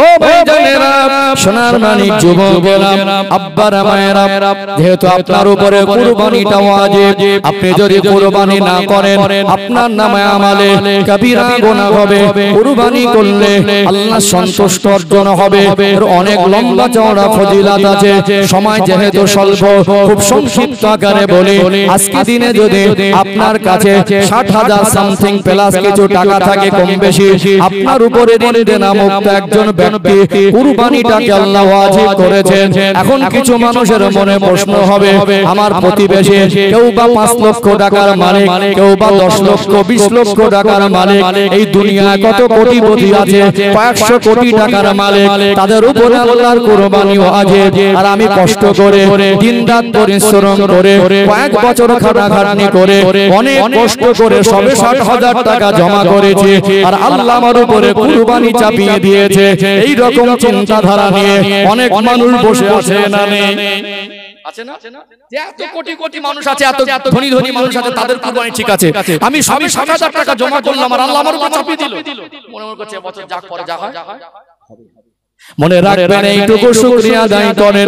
ও ভাইজানেরা, সোনার মানিক যুবকেরা, আব্বারা মায়েরা, যেহেতু আপনার উপরে কুরবানিটা ওয়াজিব, আপনি যদি কুরবানি না করেন আপনার নামে আমালে কবিরা গুনাহ হবে। কুরবানি করলে আল্লাহ সন্তুষ্ট অর্জন হবে। এর অনেক লম্বা চওড়া ফজিলত আছে। সময় যেহেতু স্বল্প, খুব সংক্ষিপ্ত আকারে বলি, আজকে দিনে যদি আপনার কাছে 60,000 সামথিং প্লাস কিছু টাকা থাকে কম বেশি, আপনার উপরে দিন নামক একজন ব্যক্তি কুরবানিটাকে আল্লাহ ওয়াজিব করেছেন। এখন কিছু মানুষের মনে প্রশ্ন হবে, আমার প্রতিবেশী কেউ বা 5 লক্ষ টাকার মালিক, কেউ বা 10 লক্ষ 20 লক্ষ টাকার মালিক, এই দুনিয়ায় কত কোটিপতি আছে, কয়েকশো কোটি টাকার মালিক, তাদের উপরে আল্লাহর কুরবানি ওয়াজিব। আর আমি কষ্ট করে দিনরাত পরিশ্রম করে কয়েক বছর খাটাখাটনি করে অনেক কষ্ট করে সবে 60,000 টাকা জমা করেছি, আর আল্লাহ আমার উপরে কুরবানি চাপিয়ে দিয়েছে। এই রকম চিন্তাধারা নিয়ে অনেক মানুষ বসে আছে না নেই? আছে না? যে এত কোটি কোটি মানুষ আছে, এত ধনী ধনী মানুষ আছে, তাদের কুরবানি ঠিক আছে। আমি সবে 60,000 টাকা জমা করলাম আর আল্লাহ আমার উপর চাপিয়ে দিল। মনে করছে বছর যাক পরে যা হয় হবে। মনে রাখবেন, এইটুকু শুকরিয়া আদায় করেন,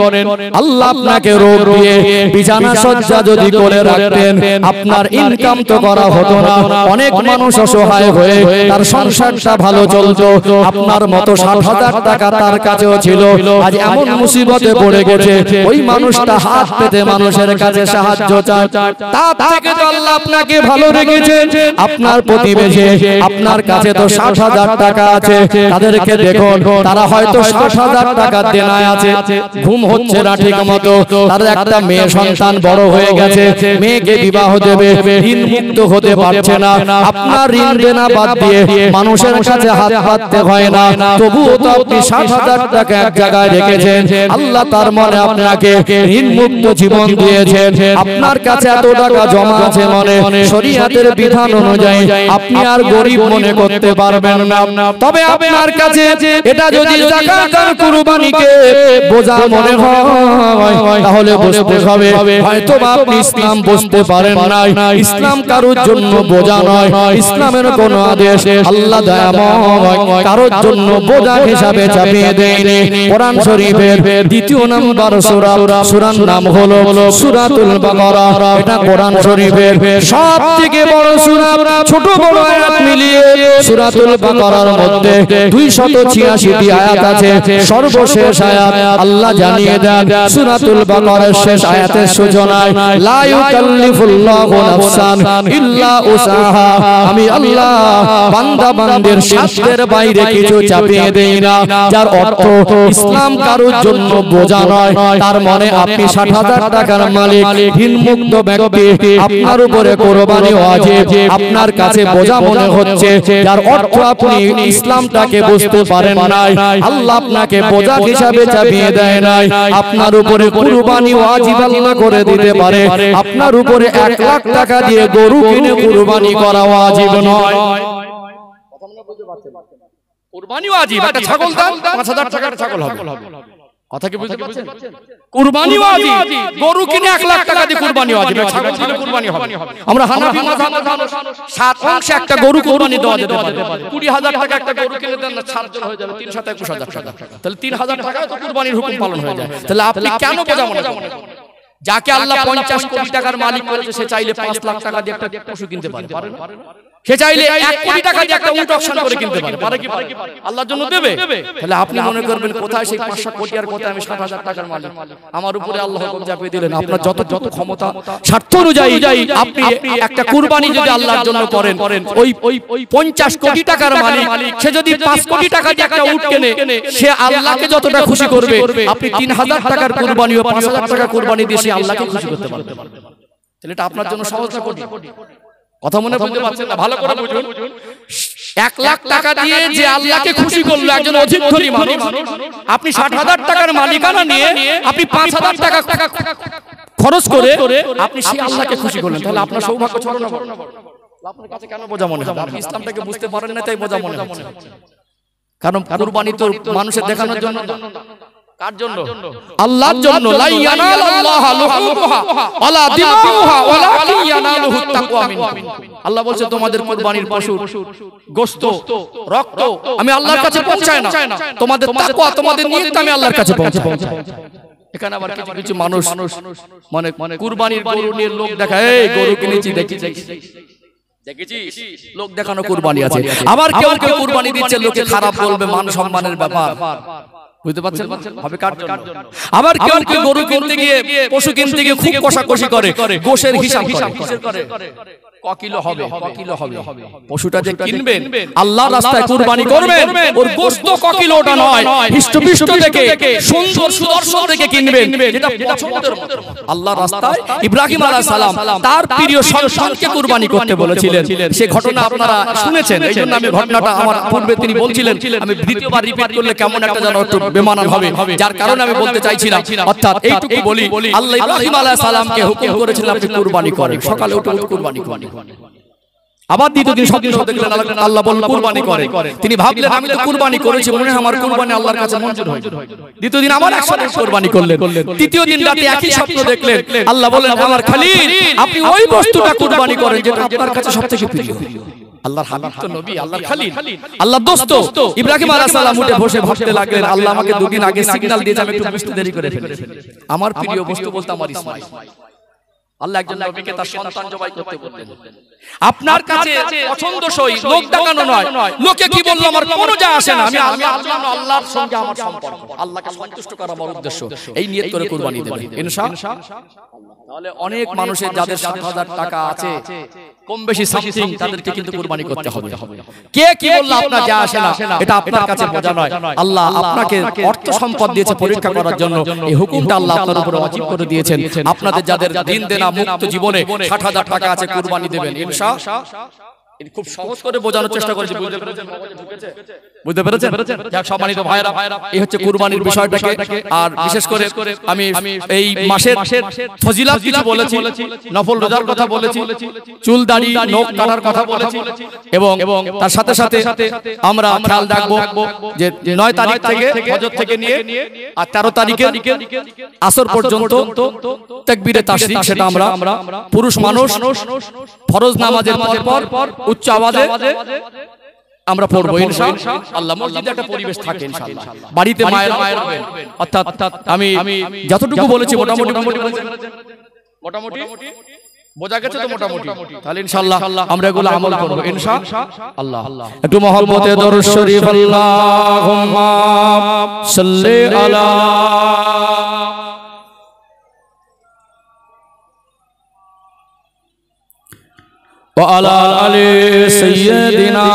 আল্লাহ আপনাকে রোগ দিয়ে বিছানা সজ্জা যদি করে রাখতেন, আপনার ইনকাম তো করা হতো না। অনেক মানুষ অসহায় হয়ে তার সংসারটা ভালো চলতো, আপনার মতো 60,000 টাকা তার কাছেও ছিল, আজ এমন মুসিবতে পড়ে গেছে ওই মানুষটা হাত পেতে মানুষের কাছে সাহায্য চায়। তার থেকে তো আল্লাহ আপনাকে ভালো রেখেছেন। আপনার প্রতিবেশী, আপনার কাছে তো 60,000 টাকা আছে, তাদেরকে দেখুন, তারা হয়তো 60,000 টাকা দেনায় আছে, ঘুম হচ্ছে না ঠিক মতো, তার একটা মেয়ে সন্তান বড় হয়ে গেছে, মেয়েকে বিবাহ দেবে, ঋণ মুক্ত হতে পারছে না। আপনার ঋণ দেনা বাদ দিয়ে মানুষের কাছে হাত পাততে হয় না, তবুও তো আপনি 60,000 টাকা এক জায়গায় রেখেছেন। আল্লাহ তার মনে আপনাকে ঋণ মুক্ত জীবন দিয়েছেন। আপনার কাছে এত টাকা জমা আছে মনে, শরীয়তের বিধান অনুযায়ী আপনি আর গরিব মনে করতে পারবেন না। তবে আপনার কাছে এটা যদি যাকাত আর কুরবানিকে বোঝা মনে হয়, তাহলে বুঝতে হবে হয়তো আপনি ইসলাম বুঝতে পারেন নাই। ইসলাম কারোর জন্য বোঝা নয়, ইসলামের কোন আদেশ আল্লাহ দয়াময় কারোর জন্য বোঝা হিসাবে চাপিয়ে দেয়নি। কোরআন শরীফের 2 নম্বর সূরা, সূরার নাম হলো সূরাতুল বাকারা। এটা কোরআন শরীফের সবথেকে বড় সূরা, ছোট বড় আয়াত মিলিয়ে সূরাতুল বাকারার মধ্যে 286টি আয়াত আছে। সর্বশেষ আয়াত আল্লাহ জানিয়ে দেন সূরাতুল বাকারার শেষ আয়াতের সূচনায়, লা ইউকাল্লিফুল্লাহু নাফসান ইল্লা উসাহা, আমি আল্লাহ বান্দা বান্দির সাধ্যের বাইরে কিছু চাপিয়ে দেই না। যার অর্থ ইসলাম কারোর জন্য বোঝা নয়। তার মানে আপনি 60,000 টাকার মালিক, ঋণ মুক্ত ব্যক্তি, আপনার উপরে কুরবানি ওয়াজিব, আপনার কাছে বোঝা মনে হচ্ছে, যার অর্থ আপনি ইসলামটাকে বুঝতে পারেন নাই, আল্লাহ আপনাকে বোঝা হিসাবে চাপিয়ে দেয় নাই। আপনার উপরে কুরবানি ওয়াজিব আল্লাহ করে দিতে পারে, আপনার উপরে 1 লাখ টাকা দিয়ে গরু কিনে কুরবানি করা ওয়াজিব নয়। কুরবানি ওয়াজিব, একটা ছাগল দাম 5,000 টাকার ছাগল হবে। কথা কি বুঝতে পারছেন? কুরবানি ওয়াজিব, গরু কিনে 1 লাখ টাকা দিয়ে কুরবানি ওয়াজিব, ছাগল দিলে কুরবানি হবে। আমরা হানাফি মাযহাবের মানুষ, 7 অংশে একটা গরু কুরবানি দেওয়া যেতে পারে। 20,000 টাকা একটা গরু কিনে দেন না, 7 জন হয়ে যাবে, 3,21,000 টাকা, তাহলে 3,000 টাকায় তো কুরবানির হুকুম পালন হয়ে যায়। তাহলে আপনি কেন বোঝা মনে করেন? যাকে আল্লাহ 50 কোটি টাকার মালিক করেছে, সে চাইলে 5 লাখ টাকা দিয়ে একটা পশু কিনতে পারে, পারে না? সে চাইলে 1 কোটি টাকা দিয়ে একটা উট অকশন করে কিনতে পারে, পারে কি পারে? আল্লাহর জন্য দেবে। তাহলে আপনি মনে করবেন কোথায় সেই 500 কোটি আর কোথায় আমি 60,000 টাকার মালিক, আমার উপরে আল্লাহ হুকুম চাপিয়ে দিলেন। আপনার যত ক্ষমতা স্বার্থ অনুযায়ী আপনি একটা কুরবানি যদি আল্লাহর জন্য করেন, ওই 50 কোটি টাকার মালিক সে যদি 5 কোটি টাকা দিয়ে একটা উট কেনে, সে আল্লাহকে যতটা খুশি করবে, আপনি 3,000 টাকার কুরবানি ও 5,000 টাকা কুরবানি দিয়ে সে আল্লাহকে খুশি করতে পারবেন। তাহলে এটা আপনার জন্য সহজ না কঠিন? কথা মনে বুঝতে পারছেন না? ভালো করে বুঝুন। 1 লাখ টাকা দিয়ে যে আল্লাহকে খুশি করলো একজন অধিক ধনী মানুষ, আপনি 60,000 টাকার মালিকানা নিয়ে আপনি 5,000 টাকা খরচ করে আপনি সেই আল্লাহকে খুশি করলেন, তাহলে আপনার সৌভাগ্য ছোট না বড়? আপনার কাছে কেন বোঝা মনে হবে? আপনি ইসলামটাকে বুঝতে পারেন না, তাই বোঝা মনে হচ্ছে। কারণ কুরবানি তো মানুষের দেখানোর জন্য, কার জন্য? আল্লাহর জন্য। লা ইয়ানালাল্লাহু লুহুমুহা ওয়ালা দিমাউহা ওয়ালাকিন ইয়ানালুহু তাকওয়া মিনকুম। আল্লাহ বলছে তোমাদের কুরবানির পশুর গোশত, রক্ত আমি আল্লাহর কাছে পৌঁছায় না, তোমাদের তাকওয়া, তোমাদের নিয়ত আমি আল্লাহর কাছে পৌঁছায়। এখানে আবার কিছু কিছু মানুষ মানে কুরবানির গরু নিয়ে লোক দেখায়, এই গরু কিনেছি দেখেছিস, লোক দেখানো কুরবানি আছে। আবার কেউ কেউ কুরবানি দিচ্ছে, লোকে খারাপ বলবে, মান সম্মানের ব্যাপার, বুঝতে পারছেন? হবে কার জন্য? আবার কেউ কেউ গরু কিনতে গিয়ে, পশু কিনতে গিয়ে খুব কষাকষি করে, গোশের হিসাব করে, কিলো হবে, কিলো হবে। পশুটা যে কিনবেন, আল্লাহর রাস্তায় কুরবানি করবেন, ওর গোশত কিলোটা নয়, হৃষ্টপুষ্ট দেখে, সুন্দর সুদর্শন দেখে কিনবেন, যেটা পছন্দের মতো। আল্লাহর রাস্তায় ইব্রাহিম আলাইহিস সালাম তার প্রিয় সন্তানকে কুরবানি করতে বলেছিলেন। সেই ঘটনা আপনারা শুনেছেন, এইজন্য আমি ঘটনাটা আমার পূর্বে তিনি বলছিলেন, আমি দ্বিতীয়বার রিপিট করলে কেমন একটা যেন একটু বেমানান হবে, যার কারণে আমি বলতে চাইছিলাম। অর্থাৎ এইটুকু বলি, আল্লাহ ইব্রাহিম আলাইহিস সালামকে হুকুম করেছিলেন আপনি কুরবানি করেন, সকালে উঠে কুরবানি করেন। আবার দ্বিতীয় দিন স্বপ্ন দেখলেন, আল্লাহ বললেন কুরবানি করেন। তিনি ভাবলেন আমি তো কুরবানি করেছি, মনে হয় আমার কুরবানি আল্লাহর কাছে মঞ্জুর হয়েছে। দ্বিতীয় দিন আবার একসাথে কুরবানি করলেন। তৃতীয় দিন রাতে একই স্বপ্ন দেখলেন, আল্লাহ বললেন আমার খলিল আপনি ওই বস্তুটা কুরবানি করেন যেটা আপনার কাছে সবথেকে প্রিয়। আল্লাহর হাবিব তো নবী, আল্লাহর খলিল, আল্লাহর দোস্ত। ইব্রাহিম আলাইহিস সালাম উঠে বসে ভাবতে লাগলেন, আল্লাহ আমাকে দুদিন আগে সিগন্যাল দিয়েছে, আমি একটু বুঝতে দেরি করে ফেলেছি। আমার প্রিয় বস্তু বলতে আমার ইসমাঈল। আল্লাহ একজন নবীকে তার সন্তান জবাই করতে বললেন। আপনার কাছে পছন্দসই, লোক দেখানো নয়, লোকে কি বললো আমার কোনো যায় আসে না, আমি আল্লাহর সঙ্গে আমার সম্পর্ক, আল্লাহকে সন্তুষ্ট করা আমার উদ্দেশ্য, এই নিয়ত করে কুরবানি দেবেন ইনশাআল্লাহ। তাহলে অনেক মানুষের যাদের ৭০০০ টাকা আছে, কম বেশি সামথিং, তাদেরকে কিন্তু কুরবানি করতে হবে। কে কি বললো আপনার যা আসে না, এটা আপনার কাছে বোঝা নয়। আল্লাহ আপনাকে অর্থ সম্পদ দিয়েছে পরীক্ষা করার জন্য, এই হুকুমটা আল্লাহ আপনার উপরে ওয়াজিব করে দিয়েছেন। আপনাদের যাদের দিন দেনা মুক্ত জীবনে ৬০০০০ টাকা আছে, কুরবানি দেবেন ইনশাআল্লাহ। খুব সহজ করে বোঝানোর চেষ্টা করেছি, বুঝতে পেরেছেন? যাক সম্মানিত ভাইরা, এই হচ্ছে কুরবানির বিষয়টাকে। আর বিশেষ করে আমি এই মাসের ফজিলত কিছু বলেছি, নফল রোজার কথা বলেছি, চুল দাড়ি নখ কাটার কথা বলেছি, এবং তার সাথে সাথে আমরা খেয়াল রাখবো যে ৯ তারিখ থেকে ফজর থেকে নিয়ে আর ১৩ তারিখে আসর পর্যন্ত তাকবীরে তাশরিক, সেটা আমরা পুরুষ মানুষ ফরজ নামাজের পর উচ্চ আওয়াজে আমরা পড়বো ইনশাআল্লাহ। মসজিদে একটা পরিবেশ থাকে ইনশাআল্লাহ, বাড়িতে মায়েরা পড়বেন। অর্থাৎ আমি যতটুকু বলেছি মোটামুটি বোঝা গেছে তো মোটামুটি, তাহলে ইনশাআল্লাহ আমরা এগুলো আমল করব ইনশাআল্লাহ। একটু মহব্বতে দরুদ শরীফ আল্লাহুম্মা সাল্লি আলা وعلى آل سيدنا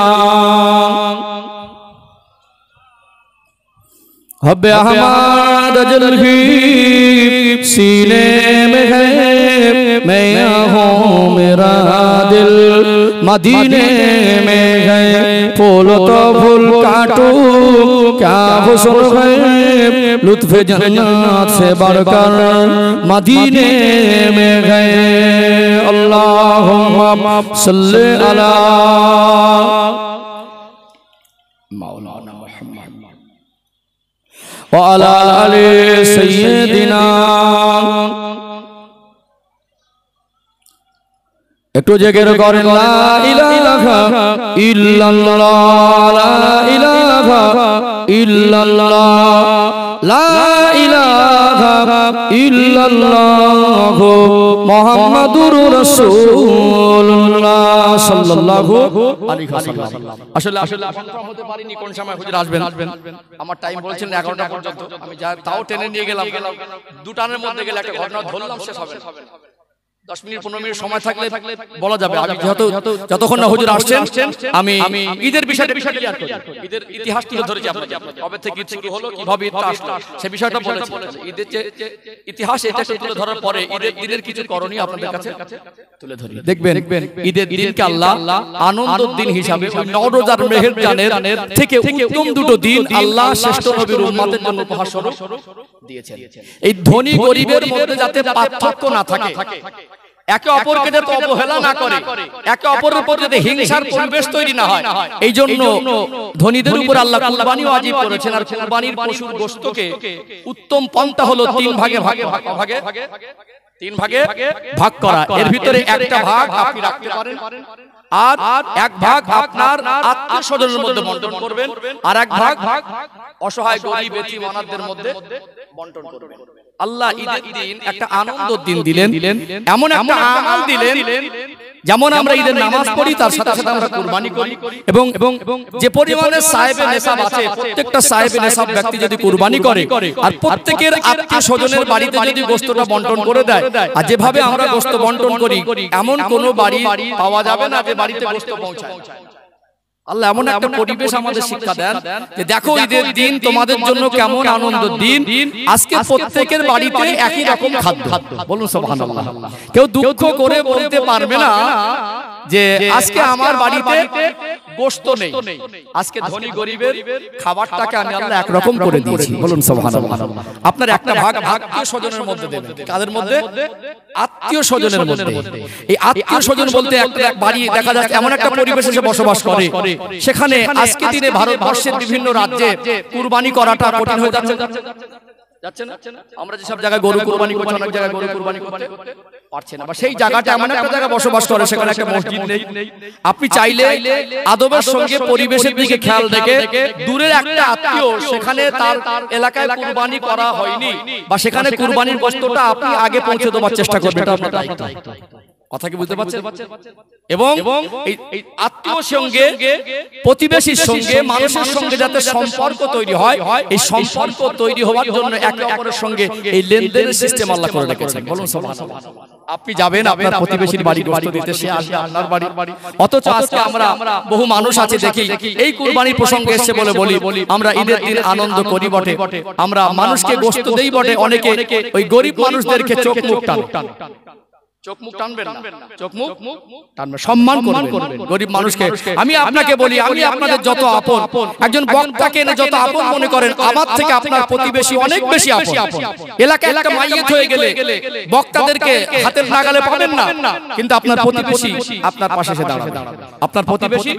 हब अहमद जल्दी सीने में है, मैं हूँ मेरा दिल मदीने में है, फूल तो फूल काटो क्या हुस्न है, लुत्फ जन्नत से बढ़कर मदीने में है। अल्लाहुम्मा सल्ली अला मौलाना मुहम्मद व अला आलि सय्यिदिना। একটু জিকির করেন লা ইলাহা ইল্লাল্লাহ, লা ইলাহা ইল্লাল্লাহ, লা ইলাহা ইল্লাল্লাহ মুহাম্মাদুর রাসূলুল্লাহ সাল্লাল্লাহু আলাইহি ওয়াসাল্লাম। আসলে কনফার্ম হতে পারিনি কোন সময় হুজুর আসবেন, আমার টাইম বলছেন 11টা পর্যন্ত, আমি তাও টেনে নিয়ে গেলাম, দুটানের মধ্যে গেলে একটা ঘটনা ধরলাম, শেষ হবে না। 10 মিনিট 15 মিনিট সময় থাকলে বলা যাবে। আমি যতক্ষণ না হুজুর আসছেন, আমি ঈদের বিষয়টা ক্লিয়ার করি, ঈদের ইতিহাস তুলে ধরেছি আপনাদের, কবে থেকে ঈদ শুরু হলো, কিভাবে ঈদটা আসলো, সেই বিষয়টা বলেছি। ঈদের যে ইতিহাস, এটা তুলে ধরার পরে ঈদের দিনের কিছু করণীয় আপনাদের কাছে তুলে ধরি। দেখবেন ঈদের দিনকে আল্লাহ আনন্দের দিন হিসাবে ওই 9 রোজার মেহেরজানের থেকে উত্তম দুটো দিন আল্লাহ শ্রেষ্ঠ নবীর উম্মতের জন্য উপহার স্বরূপ দিয়েছেন। এই ধনী গরিবের মধ্যে যাতে পার্থক্য না থাকে, একে অপরকে যাতে অবহেলা না করে, একে অপরের প্রতি যাতে হিংসার পরিবেশ তৈরি না হয়, এই জন্য ধনীদের উপর আল্লাহ কুরবানি ওয়াজিব করেছেন। আর কুরবানির পশুর গোশতকে উত্তম পন্থা হলো তিন ভাগে ভাগ করা। এর ভিতরে একটা ভাগ আপনি রাখতে পারেন, আর এক ভাগ আপনার আত্মীয় স্বজনের মধ্যে বন্টন করবেন, আর এক ভাগ অসহায় গরিব এতিম অনাথদের মধ্যে বন্টন করবেন। আল্লাহ ঈদের দিন একটা আনন্দের দিন দিলেন, এমন একটা আমাল দিলেন, যেমন আমরা ঈদের নামাজ পড়ি তার সাথে সাথে আমরা কুরবানি করি, এবং যে পরিমাণে সাহেবে নেসাব আছে প্রত্যেকটা সাহেবে নেসাব ব্যক্তি যদি কুরবানি করে আর প্রত্যেকের আত্মীয় স্বজনের বাড়িতে যদি গোশতটা বন্টন করে দেয়, আর যেভাবে আমরা গোশত বন্টন করি এমন কোনো বাড়ি পাওয়া যাবে না যে বাড়িতে গোশত পৌঁছায়। আল্লাহ এমন একটা পরিবেশ আমাদের শিক্ষা দেন যে দেখো ঈদের দিন তোমাদের জন্য কেমন আনন্দের দিন, আজকে প্রত্যেকের বাড়িতে একই রকম খাদ্য। বলুন সুবহানাল্লাহ। কেউ দুঃখ করে বলতে পারবে না যে আজকে আমার বাড়িতে গোশত নেই, আজকে ধনী গরিবের খাবারটাকে আমি আল্লাহ একরকম করে দিয়েছি। বলুন সুবহানাল্লাহ। আপনার একটা ভাগ আত্মীয় স্বজনের মধ্যে দেবেন। কাদের মধ্যে? আত্মীয় স্বজনের মধ্যে। এই আত্মীয় স্বজন বলতে একটা বাড়ি দেখা যাচ্ছে এমন একটা পরিবেশে সে বসবাস করে, সেখানে আজকে দিনে ভারতবর্ষের বিভিন্ন রাজ্যে কুরবানি করাটা কঠিন হয়ে যাচ্ছে না। আমরা যেসব জায়গায় গরু কুরবানি করছি, অনেক জায়গায় গরু কুরবানি করতে পারছে না, বা সেই জায়গাটা এমন একটা জায়গায় বসবাস করে সেখানে একটা মসজিদ নেই। আপনি চাইলে আদবের সঙ্গে পরিবেশের দিকে খেয়াল রেখে দূরের একটা আত্মীয় সেখানে তার এলাকায় কুরবানি করা হয়নি, বা সেখানে কুরবানির গোশতটা আপনি আগে পৌঁছে দেওয়ার চেষ্টা করবেন, এটা আপনার দায়িত্ব। কথা কি বুঝতে পারছেন? এবং এই আত্মীয় সঙ্গে প্রতিবেশীর সঙ্গে মানুষের সঙ্গে যাতে সম্পর্ক তৈরি হয়, এই সম্পর্ক তৈরি হওয়ার জন্য একে অপরের সঙ্গে এই লেনদেনের সিস্টেম আল্লাহ করে রেখেছেন। বলুন সুবহানাল্লাহ। আপনি যাবেন আপনার প্রতিবেশীর বাড়ি গোশত দিতে, সে আসবে আপনার বাড়ি, অথচ আজকে আমরা বহু মানুষ আছে দেখি এই কুরবানির প্রসঙ্গে এসে বলি আমরা ঈদের দিন আনন্দ করি বটে, আমরা মানুষকে গোশত দেই বটে, অনেকে ওই গরিব মানুষদেরকে চোখ মুখ টান, চোখ মুখ টানবেন না, চোখ মুখ টানবেন, সম্মান করবেন গরিব মানুষকে। আমি আপনাকে বলি, আমি আপনাদের যত আপন, একজন বক্তাকে যত আপন মনে করেন, আমার থেকে আপনার প্রতিবেশী অনেক বেশি আপন। এলাকায় একটা মাইয়িত হয়ে গেলে বক্তাদেরকে হাতের নাগালে পাবেন না, কিন্তু আপনার প্রতিবেশী আপনার পাশে এসে দাঁড়াবে, আপনার প্রতিবেশী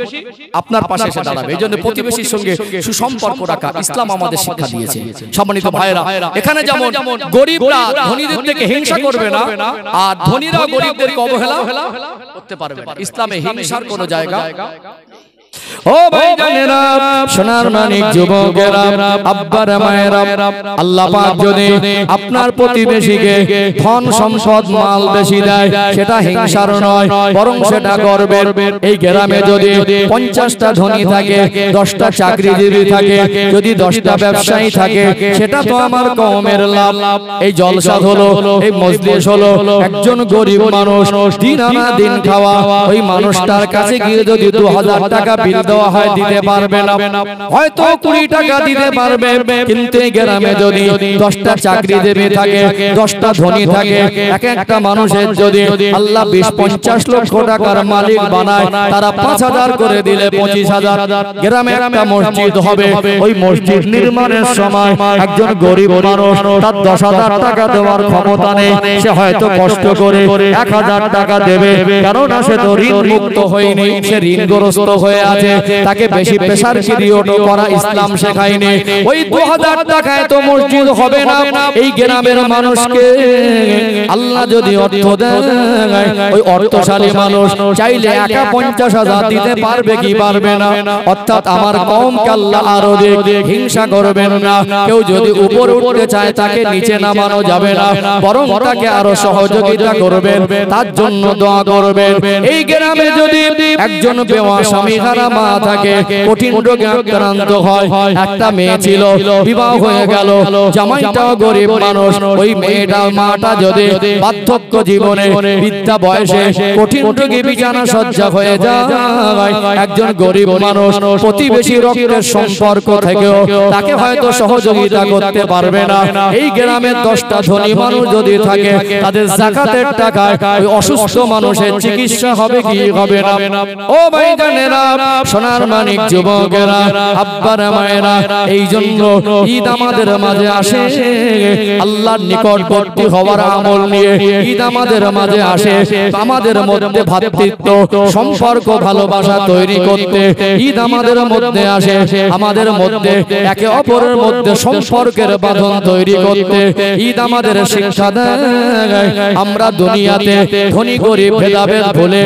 আপনার পাশে এসে দাঁড়াবে। এই জন্য প্রতিবেশীর সঙ্গে সুসম্পর্ক রাখা ইসলাম আমাদের শিক্ষা দিয়েছে। সম্মানিত ভাইরা, এখানে যেমন গরিবরা ধনীদের থেকে হিংসা করবে না, আর ধনী গরিবদেরকে অবহেলা করতে পারবে না। ইসলামে হিংসার কোন জায়গা। ও ভাইজানেরা, সোনার মানিক যুবকেরা, আব্বারা মায়েরা, আল্লাহ পাক যদি আপনার প্রতিবেশীকে ধন সম্পদ মাল বেশি দেয়, সেটা হিংসার নয়, বরং সেটা গর্বের। এই গ্রামে যদি 50টা ধনী থাকে, 10টা চাকরিজীবী থাকে, যদি 10টা ব্যবসায়ী থাকে, সেটা তো আমার কওমের লাভ। এই জলসা হলো, এই মজলিস হলো, একজন গরিব মানুষ দিন আনা দিন খাওয়া, ওই মানুষটার কাছে গিয়ে যদি 2000 টাকা বিল দেওয়া হয় দিতে পারবে না, হয়তো 20 টাকা দিতে পারবে, কিন্তু এই গ্রামে যদি 10টা চাকরিজীবী থাকে, 10টা ধনী থাকে, এক একটা মানুষের যদি আল্লাহ 20-50 লক্ষ টাকার মালিক বানায়, তারা 5000 করে দিলে 25,000 গ্রামে একটা মসজিদ হবে। ওই মসজিদ নির্মাণের সময় একজন গরিব মানুষ তার 10,000 টাকা দেওয়ার ক্ষমতা নেই, সে হয়তো কষ্ট করে 1000 টাকা দেবে, কারণ সে তো ঋণ মুক্ত হয়নি, সে ঋণগ্রস্ত হয়ে আছে, তাকে বেশি প্রেসার পিরিয়ড করা ইসলাম শেখায়নি। ওই 2000 টাকায় তো মসজিদ হবে না। এই গ্রামের মানুষকে আল্লাহ যদি অর্থ দেয়, ওই অর্থশালী মানুষ চাইলে একা 50,000 দিতে পারবে কি পারবে না? অর্থাৎ আমার কওমকে আল্লাহ আরো হিংসা করবেন না। কেউ যদি উপরে উঠতে চায় তাকে নিচে নামানো যাবে না, বরং তাকে আরো সহযোগিতা করবেন, তার জন্য দোয়া করবেন। এই গ্রামে যদি একজন বেওয়া স্বামী হারা মা থাকে, কঠিন রোগে আক্রান্ত হয়, একটা মেয়ে ছিল, বিবাহ হয়ে গেল, জামাইটাও গরিব মানুষ, ওই মেয়েটা মাটা যদি বার্ধক্য জীবনে বৃদ্ধা বয়সে কঠিন রোগে বিছানা শয্যা হয়ে যায়, একজন গরিব মানুষ প্রতিবেশী রক্তের সম্পর্ক থেকেও তাকে হয়তো সহযোগিতা করতে পারবে না। এই গ্রামের 10টা ধনী মানুষ যদি থাকে, তাদের যাকাতের টাকায় ওই অসুস্থ মানুষের চিকিৎসা হবে কি হবে না? ও ভাইজানেরা, সোনার মানিক যুবকেরা, আব্বারা মায়েরা, এই জন্য ঈদ আমাদের মাঝে আসে আল্লাহর নিকটবর্তী হওয়ার আমল নিয়ে। ঈদ আমাদের মাঝে আসে আমাদের মধ্যে ভ্রাতৃত্ব সম্পর্ক ভালোবাসা তৈরি করতে। ঈদ আমাদের মধ্যে আসে আমাদের মধ্যে একে অপরের মধ্যে সম্পর্কের বাঁধন তৈরি করতে। ঈদ আমাদের শিক্ষা দেয় আমরা দুনিয়াতে ধনী গরিব ভেদাভেদ ভুলে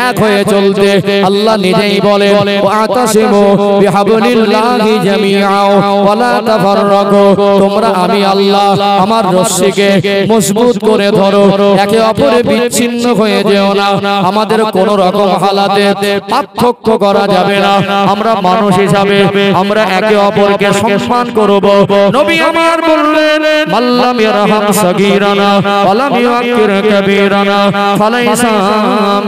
এক হয়ে চলতে। আল্লাহ নিজেই বলেন ওয়াতাসিমু বিহাবলিল্লাহি জামিআ ওয়া লা তাফাররাকু, তোমরা আমি আল্লাহ আমার রশ্মিকে মজবুত করে ধরো, একে অপরে বিচ্ছিন্ন হয়ে যেও না। আমাদের কোন রকম হালাতে পার্থক্য করা যাবে না। আমরা মানুষ হিসাবে আমরা একে অপরকে সম্মান করব। নবী আমার বললেন মাল্লাম ইয়ারহাম সাগীরানা ওয়া লাম ইউআক্কির কাবীরানা ফালাইসা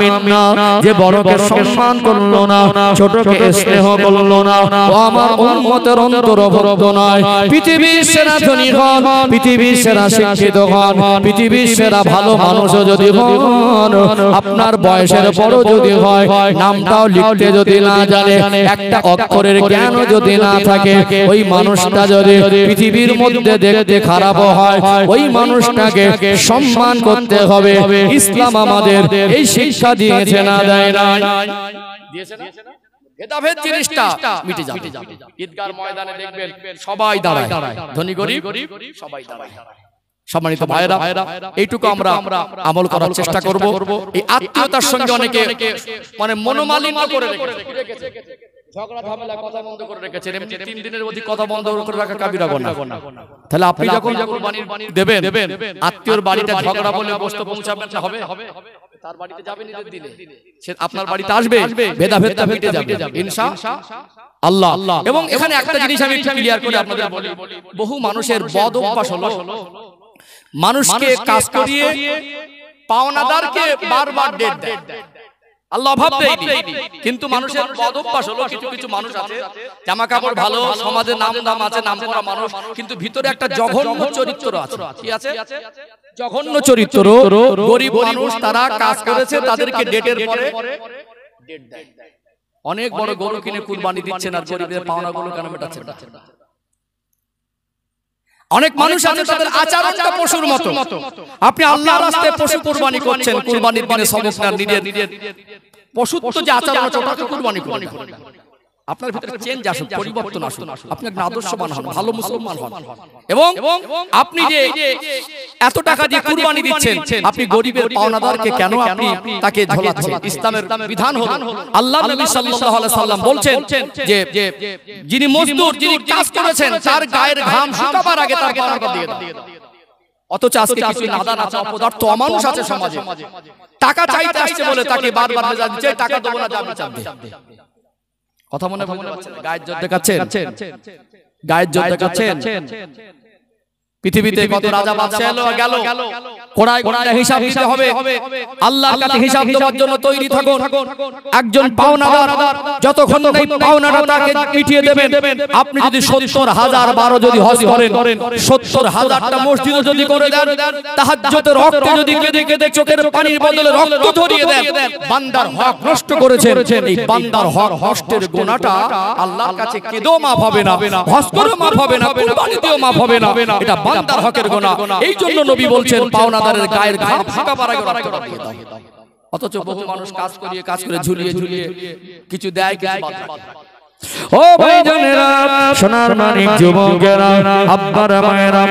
মিন্না, যে বড়কে সম্মান করলো না, ছোটকে স্নেহ করলো না, ও আমার উম্মতের অন্তর্ভুক্ত নয়। পৃথিবীর সেরা ধনী হন, পৃথিবীর সেরা শিক্ষিত হন, পৃথিবীর সেরা ভালো মানুষ যদি হন, আপনার বয়সের বড় যদি হয়, নামটাও লিখতে যদি না জানে, একটা অক্ষরের জ্ঞান যদি না থাকে, ওই মানুষটা যদি পৃথিবীর মধ্যে দেখতে খারাপ হয়, ওই মানুষটাকে সম্মান করতে হবে। ইসলাম আমাদের এই শিক্ষা দিয়েছে না দেয় না? দিয়েছে না? ভেদাভেদ জিনিসটা মিটে যাবে। ঈদগার ময়দানে দেখবেন সবাই দাঁড়ায়, ধনী গরিব সবাই দাঁড়ায়। সম্মানিত ভাইরা, এইটুকু আমরা আমল করার চেষ্টা করব। এই আত্মীয়তার সঙ্গে অনেকে মানে মনোমালিন্য করে রেখেছে, ঝগড়া ঝামেলা কথা বন্ধ করে রেখেছে। এমনি 3 দিনের অধিক কথা বন্ধ করে রাখা কাবিরা গুনাহ। তাহলে আপনি যখন কুরবানি দেবেন, আত্মীয়র বাড়িতে ঝগড়া বলে বস্তু পৌঁছাবেন না, হবে তার বাড়িতে যাবেন ঈদের দিনে, সে আপনার বাড়িতে আসবে, ভেদাভেদটা মিটে যাবে ইনশাআল্লাহ। এবং এখানে একটা জিনিস আমি একটু ক্লিয়ার করে আপনাদের বলি, বহু মানুষের বদ অভ্যাস হলো মানুষকে কাজ করিয়ে পাওনাদারকে বারবার ডেট দেয়। আল্লাহ অভাব দেয়নি, কিন্তু মানুষের বদ অভ্যাস হলো কিছু কিছু মানুষ আছে জামা কাপড় ভালো, সমাজে নাম দাম আছে, নাম করা মানুষ, কিন্তু ভিতরে একটা জঘন্য চরিত্র আছে। কি আছে? জঘন্য চরিত্র। গরিব মানুষ তারা কাজ করেছে, তাদেরকে ডেটের পরে ডেট দেয়। অনেক বড় গরু কিনে কুরবানি দিচ্ছেন আর গরিবের পাওনাগুলো কেন মেটাচ্ছেন না? অনেক মানুষ আছে তাদের আচরণটা পশুর মতো। আপনি আল্লাহর রাস্তায় পশু কুরবানি করছেন, কুরবানির দিনে সবক না নিজের পশুত্ব যে আচরণ আছে ওটাকে কুরবানি করেন। আপনার ভিতরে চেঞ্জ আসুক, পরিবর্তন আসুক, আপনি একজন আদর্শবান হন, ভালো মুসলমান হন। এবং আপনি যে এত টাকা দিয়ে কুরবানি দিচ্ছেন, আপনি গরিবের পাওনাদারকে কেন আপনি তাকে ঝোলাচ্ছেন? ইসলামের বিধান হলো আল্লাহর নবী সাল্লাল্লাহু আলাইহি সাল্লাম বলছেন যে যিনি মজদুর, যিনি কাজ করেছেন, তার গায়ের ঘাম শুকাবার আগে তার পাওনাটা দিয়ে দাও। অথচ আজকে কিছু নাদান আছে, অপদার্থ অমানুষ আছে সমাজে, টাকা চাইতে আসছে বলে তাকে বারবার মেজাজ দিচ্ছে, টাকা দেব না, যাবে চাবে। কথা মনে পড়ছে? গায়ের জোর দেখাচ্ছেন, গায়ের জোর দেখাচ্ছেন। পৃথিবীতে কত রাজা বাদশা এলো গেল, কোড়ায় কোড়ায় হিসাব দিতে হবে। আল্লাহর কাছে হিসাব দেওয়ার জন্য তৈরি থাকুন। একজন পাওনাদার যতক্ষণ এই পাওনাটা তাকে মিটিয়ে দেবেন, আপনি যদি 70,000 বারো যদি হজ করেন, 70,000টা মসজিদ যদি করে দেন, তাহাজ্জুদের রক্তে যদি কেঁদে কেঁদে চোখের পানির বদলে রক্ত ঝরিয়ে দেন, বান্দার হক নষ্ট করেছেন। এই বান্দার হক নষ্টের গুনাহটা আল্লাহর কাছে কেঁদেও মাফ হবে না, হজ করেও মাফ হবে না, কুরবানিতেও মাফ হবে না। এটা বান্দার হকের গুনাহ। এই জন্য নবী বলছেন পাওনাদারের গায়ের ঘাম শুকাবার আগে রক্ত দিয়ে দাও। অথচ বহু মানুষ কাজ করে ঝুলিয়ে ঝুলিয়ে কিছু দেয়, কিছু বাদ দেয়। ও ভাইজানেরা, সোনার মানিক যুবকেরা, আব্বারা মায়েরা,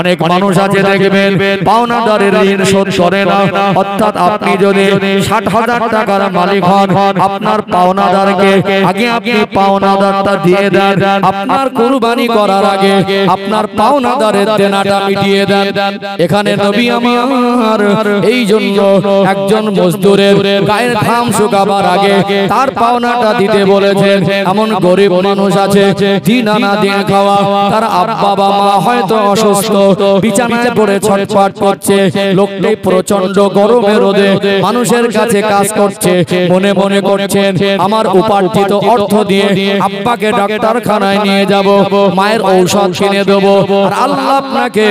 অনেক মানুষ আছে দেখবেন পাওনাদারের ঋণ শোধ করে না। অর্থাৎ আপনি যদি 60,000 টাকার মালিক হন, আপনার পাওনাদারকে আগে আপনি পাওনাদারটা দিয়ে দেন। আপনার কুরবানি করার আগে আপনার পাওনাদারের দেনাটা মিটিয়ে দেন। এখানে নবী আমার এই জন্য একজন মজদুরের গায়ের ঘাম শুকাবার আগে তার পাওনাটা দিতে বলেছেন। এমন এমন গরিব মানুষ আছে দিন আনা দিন খাওয়া, তার আব্বা বা মা হয়তো অসুস্থ, বিছানায় পড়ে ছটফট করছে, লোকটাই প্রচন্ড গরমে রোদে মানুষের কাছে কাজ করছে, মনে মনে করছেন আমার উপার্জিত অর্থ দিয়ে আব্বাকে ডাক্তারখানায় নিয়ে যাব, মায়ের ঔষধ কিনে দেবো, আর আল্লাহ আপনাকে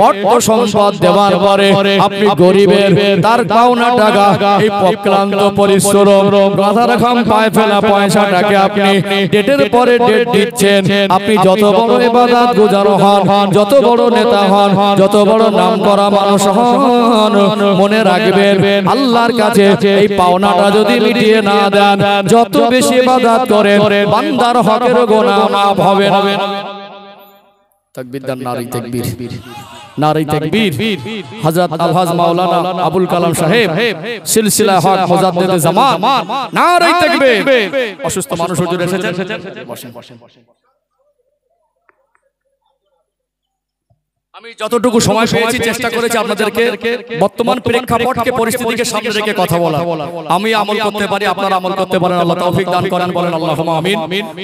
অর্থ সম্পদ দেওয়ার পরে আপনি গরিবের তার পাওনা টাকা এই অক্লান্ত পরিশ্রম গাধা রকম পায়ে ফেলা পয়সাটাকে আপনি ডেটের পরে ডেট দিচ্ছেন। আপনি যত বড় ইবাদত গুজার হন, যত বড় নেতা হন, যত বড় নাম করা মানুষ হন, মনে রাখবেন আল্লাহর কাছে এই পাওনাটা যদি মিটিয়ে না দেন, যত বেশি ইবাদত করেন বান্দার হকের গুনাহ মাফ হবে না। তাকবীর দান, নারী তাকবীর, নারী তাকবীর। হযরত আলহাজ মাওলানা আবুল কালাম সাহেব সিলসিলা হক মুজাদ্দিদ জামান, নারী তাকবীর। অসুস্থ মানুষ হুজুর এসেছেন, বসেন। আমি যতটুকু সময় পেয়েছি চেষ্টা করেছি আপনাদেরকে বর্তমান প্রেক্ষাপটকে পরিস্থিতিকে সামনে রেখে কথা বলা। আমি আমল করতে পারি, আপনারা আমল করতে পারেন, আল্লাহ তৌফিক দান করেন, বলেন আল্লাহুম্মা আমিন।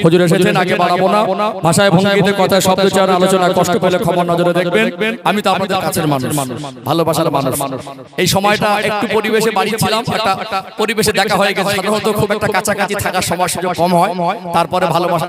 হুজুর এসেছেন, আগে বাড়াবো না, ভাষায় ভঙ্গিতে কথায় শব্দ চার আলোচনা কষ্ট পেলে খবর নজরে দেখবেন। আমি তো আপনাদের কাছের মানুষ, ভালোবাসার মানুষ। এই সময়টা একটু পরিবেশে বাড়িছিলাম, একটা পরিবেশে দেখা হয়ে গেছে, সাধারণত খুব একটা কাছাকাছি থাকার সময় সুযোগ কম হয়, তারপরে ভালোবাসা